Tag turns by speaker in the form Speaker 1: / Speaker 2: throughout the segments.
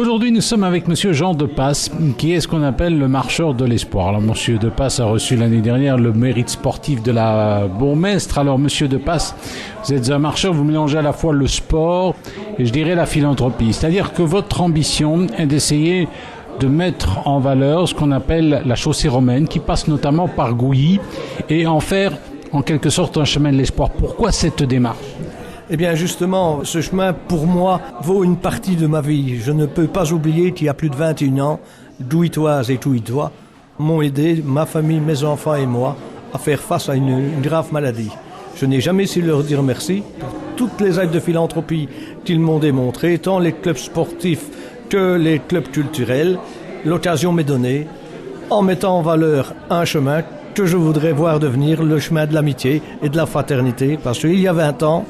Speaker 1: Aujourd'hui, nous sommes avec Monsieur Jean Depasse, qui est ce qu'on appelle le marcheur de l'espoir. Alors, Monsieur Depasse a reçu l'année dernière le mérite sportif de la bourgmestre. Alors, Monsieur Depasse, vous êtes un marcheur, vous mélangez à la fois le sport et je dirais la philanthropie. C'est-à-dire que votre ambition est d'essayer de mettre en valeur ce qu'on appelle la chaussée romaine, qui passe notamment par Gouilly, et en faire en quelque sorte un chemin de l'espoir. Pourquoi cette démarche ?
Speaker 2: Eh bien justement, ce chemin pour moi vaut une partie de ma vie. Je ne peux pas oublier qu'il y a plus de 21 ans, Douitoises et Douitois m'ont aidé, ma famille, mes enfants et moi, à faire face à une grave maladie. Je n'ai jamais su leur dire merci pour toutes les actes de philanthropie qu'ils m'ont démontré, tant les clubs sportifs que les clubs culturels. L'occasion m'est donnée, en mettant en valeur un chemin que je voudrais voir devenir le chemin de l'amitié et de la fraternité, parce qu'il y a 20 ans,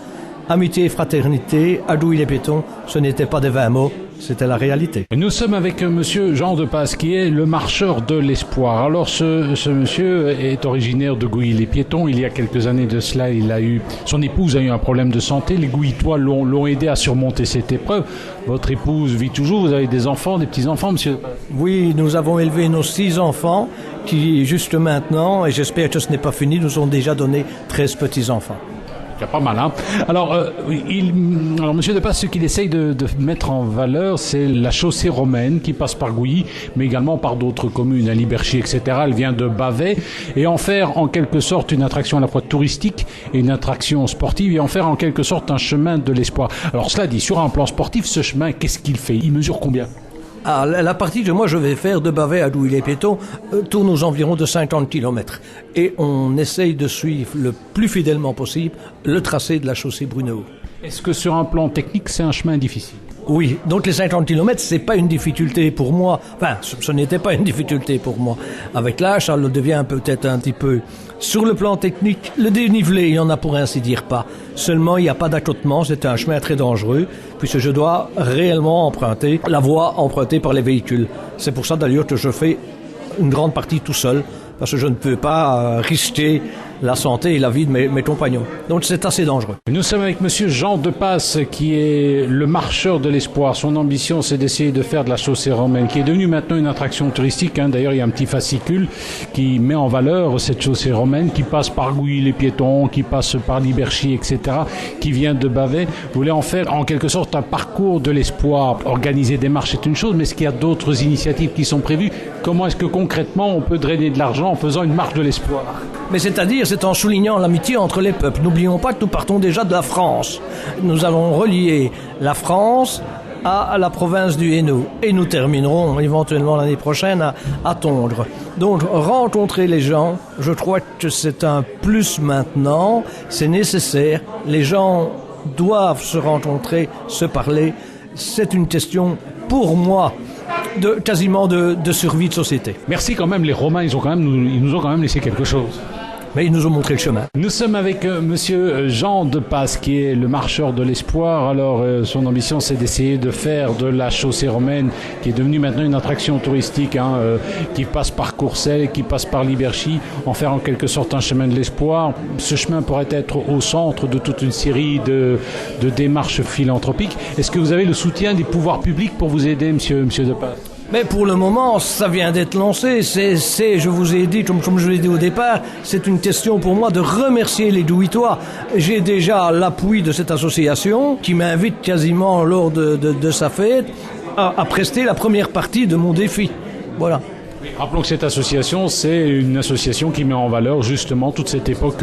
Speaker 2: amitié et fraternité, à Douilly-les-Pétons, ce n'était pas des 20 mots, c'était la réalité.
Speaker 1: Nous sommes avec Monsieur Jean Depasse, qui est le marcheur de l'espoir. Alors, ce monsieur est originaire de Douilly-les-Pétons. Il y a quelques années de cela, son épouse a eu un problème de santé. Les Gouillois l'ont aidé à surmonter cette épreuve. Votre épouse vit toujours. Vous avez des enfants, des petits-enfants, Monsieur Depasse?
Speaker 2: Oui, nous avons élevé nos 6 enfants, qui, juste maintenant, et j'espère que ce n'est pas fini, nous ont déjà donné 13 petits-enfants.
Speaker 1: C'est pas mal, hein. Alors, Monsieur Depasse, ce qu'il essaye de mettre en valeur, c'est la chaussée romaine qui passe par Gouilly, mais également par d'autres communes, à Liberchy, etc. Elle vient de Bavay, et en faire en quelque sorte une attraction à la fois touristique et une attraction sportive, et en faire en quelque sorte un chemin de l'espoir. Alors, cela dit, sur un plan sportif, ce chemin, qu'est-ce qu'il fait? Il mesure combien?
Speaker 2: Ah, la partie que moi je vais faire de Bavay à Douilly-les-Pétons tourne aux environs de 50 km. Et on essaye de suivre le plus fidèlement possible le tracé de la chaussée Brunehaut.
Speaker 1: Est-ce que sur un plan technique, c'est un chemin difficile?
Speaker 2: Oui, donc les 50 km, c'est pas une difficulté pour moi. Enfin, ce n'était pas une difficulté pour moi. Avec l'âge, ça le devient peut-être un petit peu. Sur le plan technique, le dénivelé, il n'y en a pour ainsi dire pas. Seulement, il n'y a pas d'accotement, c'est un chemin très dangereux, puisque je dois réellement emprunter la voie empruntée par les véhicules. C'est pour ça d'ailleurs que je fais une grande partie tout seul, parce que je ne peux pas risquer la santé et la vie de mes compagnons. Donc c'est assez dangereux.
Speaker 1: Nous sommes avec Monsieur Jean Depasse, qui est le marcheur de l'espoir. Son ambition, c'est d'essayer de faire de la chaussée romaine, qui est devenue maintenant une attraction touristique, hein. D'ailleurs, il y a un petit fascicule qui met en valeur cette chaussée romaine, qui passe par Gouilly-les-Pétons, qui passe par Liberchy, etc., qui vient de Bavay. Vous voulez en faire, en quelque sorte, un parcours de l'espoir. Organiser des marches, c'est une chose, mais est-ce qu'il y a d'autres initiatives qui sont prévues? Comment est-ce que concrètement, on peut drainer de l'argent en faisant une marche de l'espoir?
Speaker 2: Mais c'est-à-dire, c'est en soulignant l'amitié entre les peuples. N'oublions pas que nous partons déjà de la France. Nous allons relier la France à la province du Hainaut. Et nous terminerons éventuellement l'année prochaine à Tondres. Donc, rencontrer les gens, je crois que c'est un plus maintenant. C'est nécessaire. Les gens doivent se rencontrer, se parler. C'est une question, pour moi, quasiment de survie de société.
Speaker 1: Merci quand même, les Romains, ils nous ont quand même laissé quelque chose.
Speaker 2: Mais ils nous ont montré le chemin.
Speaker 1: Nous sommes avec Monsieur Jean Depasse, qui est le marcheur de l'espoir. Alors, son ambition, c'est d'essayer de faire de la chaussée romaine, qui est devenue maintenant une attraction touristique, hein, qui passe par Courcelles, qui passe par Liberchy, en faire en quelque sorte un chemin de l'espoir. Ce chemin pourrait être au centre de toute une série de démarches philanthropiques. Est-ce que vous avez le soutien des pouvoirs publics pour vous aider, Monsieur Depasse?
Speaker 2: Mais pour le moment, ça vient d'être lancé. Je vous ai dit, comme je l'ai dit au départ, c'est une question pour moi de remercier les Douitois. J'ai déjà l'appui de cette association qui m'invite quasiment lors de sa fête à prester la première partie de mon défi. Voilà.
Speaker 1: Rappelons que cette association, c'est une association qui met en valeur justement toute cette époque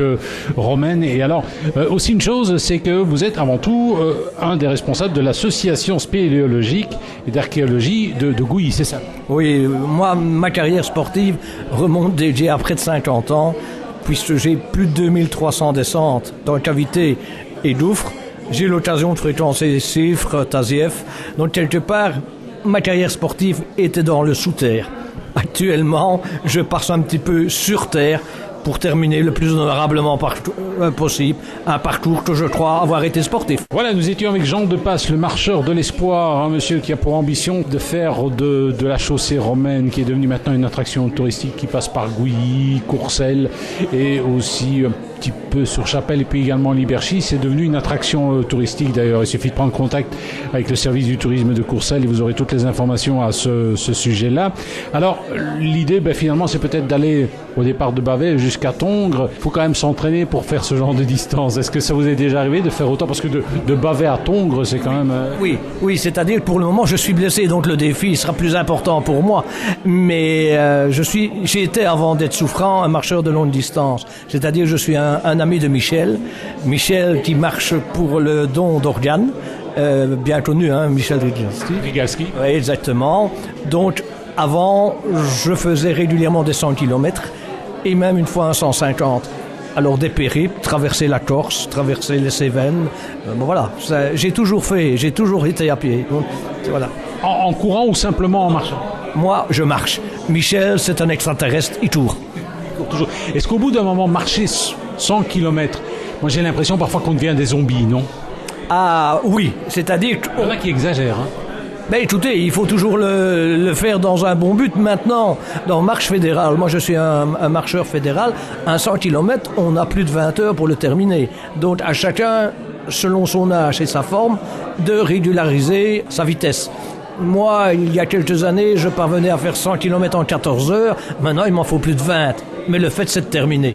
Speaker 1: romaine. Et alors, aussi une chose, c'est que vous êtes avant tout un des responsables de l'association spéléologique et d'archéologie de Gouilly, c'est ça?
Speaker 2: Oui, moi, ma carrière sportive remonte déjà à près de 50 ans, puisque j'ai plus de 2300 descentes dans Cavité et Doufre. J'ai l'occasion de fréquenter Cifre, Tazief. Donc, quelque part, ma carrière sportive était dans le sous-terre. Actuellement, je passe un petit peu sur terre pour terminer le plus honorablement possible un parcours que je crois avoir été sportif.
Speaker 1: Voilà, nous étions avec Jean Depasse, le marcheur de l'espoir, un monsieur qui a pour ambition de faire de la chaussée romaine, qui est devenue maintenant une attraction touristique qui passe par Gouilly, Courcelles et aussi un petit peu sur Chapelle et puis également Liberchy. C'est devenu une attraction touristique d'ailleurs. Il suffit de prendre contact avec le service du tourisme de Courcelles et vous aurez toutes les informations à ce sujet-là. Alors l'idée finalement c'est peut-être d'aller au départ de Bavay jusqu'à Tongres. Il faut quand même s'entraîner pour faire ce genre de distance. Est-ce que ça vous est déjà arrivé de faire autant? Parce que de Bavay à Tongres c'est quand même...
Speaker 2: Oui, c'est-à-dire que pour le moment je suis blessé, donc le défi sera plus important pour moi. Mais j'ai été avant d'être souffrant un marcheur de longue distance. C'est-à-dire que je suis un ami de Michel qui marche pour le don d'organes, bien connu, Michel
Speaker 1: Rigalski.
Speaker 2: Oui, exactement. Donc avant, je faisais régulièrement des 100 km et même une fois un 150. Alors des périples, traverser la Corse, traverser les Cévennes, voilà, j'ai toujours été à pied. Donc, voilà.
Speaker 1: En courant ou simplement en marchant?
Speaker 2: Moi, je marche. Michel, c'est un extraterrestre, il court.
Speaker 1: Toujours. Est-ce qu'au bout d'un moment, marcher 100 km, moi j'ai l'impression parfois qu'on devient des zombies, non?
Speaker 2: Ah oui, c'est-à-dire que...
Speaker 1: Il y en a qui exagèrent,
Speaker 2: écoutez, il faut toujours le faire dans un bon but. Maintenant, dans marche fédérale, moi je suis un marcheur fédéral, un 100 km, on a plus de 20 heures pour le terminer. Donc à chacun, selon son âge et sa forme, de régulariser sa vitesse. Moi, il y a quelques années, je parvenais à faire 100 km en 14 heures. Maintenant, il m'en faut plus de 20. Mais le fait, c'est de terminer.